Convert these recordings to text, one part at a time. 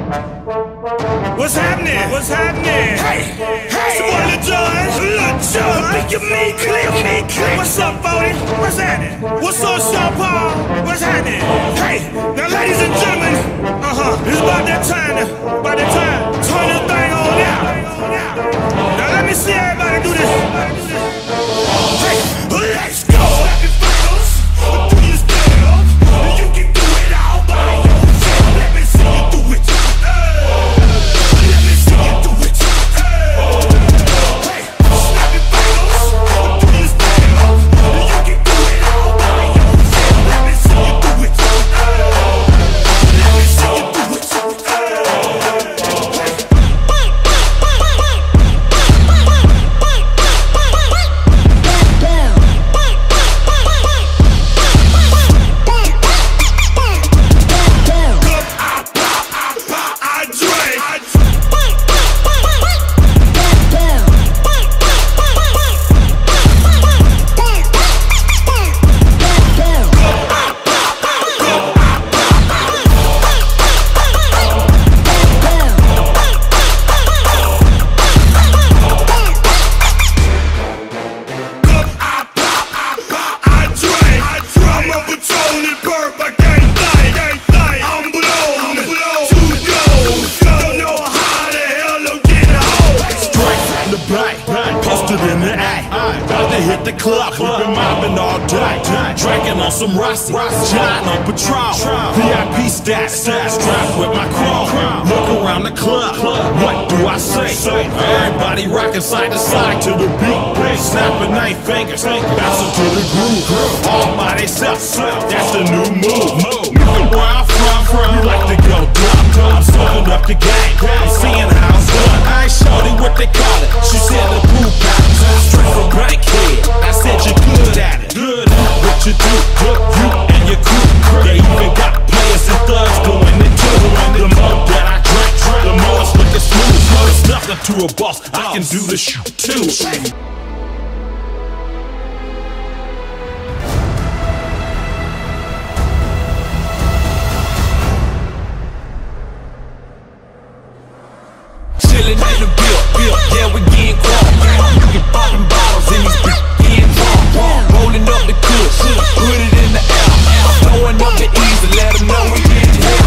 What's happening? What's happening? Hey, hey, it's boy Lil Jon. Make your me clear. What's up, Bodie? What's happening? What's up, Sean Paul? What's happening? Hey, now ladies and gentlemen, it's about that time. Turn this thing on out. Now let me see everybody do this. Hey, let's go. Snap your fingers, do your step. You can do it all by yourself. Let me see you do it. Let me see you do it. Hey, snap your fingers, do your step. You can do it all by yourself. Let me see you do it. Let me see you do it. Posted in the act, about to hit the club, we've been mobbing all day, drinking on some Rossi, John on Patron, VIP stats, strapped with my crew, look around the club, what do I say? Everybody rocking side to side to the beat, snapping 8 fingers, bouncing to the groove, all by themselves, that's the new move. Where I'm from, you like to go dumb, I'm serving up the game, I'm seeing how it's done. I ain't shorty what they call it, she said the pool palace, straight from Bankhead. I said you're good at it, good at what you do, you and your crew. They even got players and thugs going into it. The more that I drink, the more it's looking smooth. It's nothing to a boss, I can do the shit too. Chillin' in the bill, yeah, we getting crunk. You can poppin' bottles in these bitches getting drunk. Rollin' up the kush, put it in the air. Throwing up the ease and let them know we getting hit.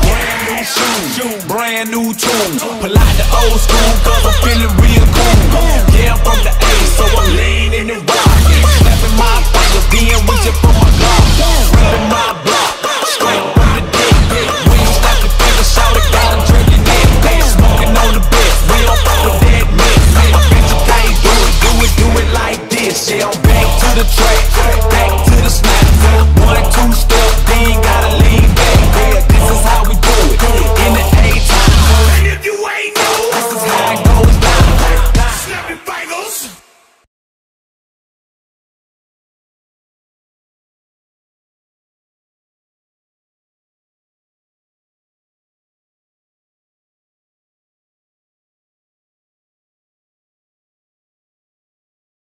Brand new shoes, brand new tune. Pull out the old school, cause I'm feeling real cool. Yeah, I'm from the A, so I'm leanin' and rockin'. Snapping my fingers, then reaching for my Glock. Rippin' my block, straight from the dick. When you snap your fingers, shout it, got 'em drinking it. Smoking on the best, we don't fuck with that mix. I bet you can't do it like this. Yeah, I'm back to the track, back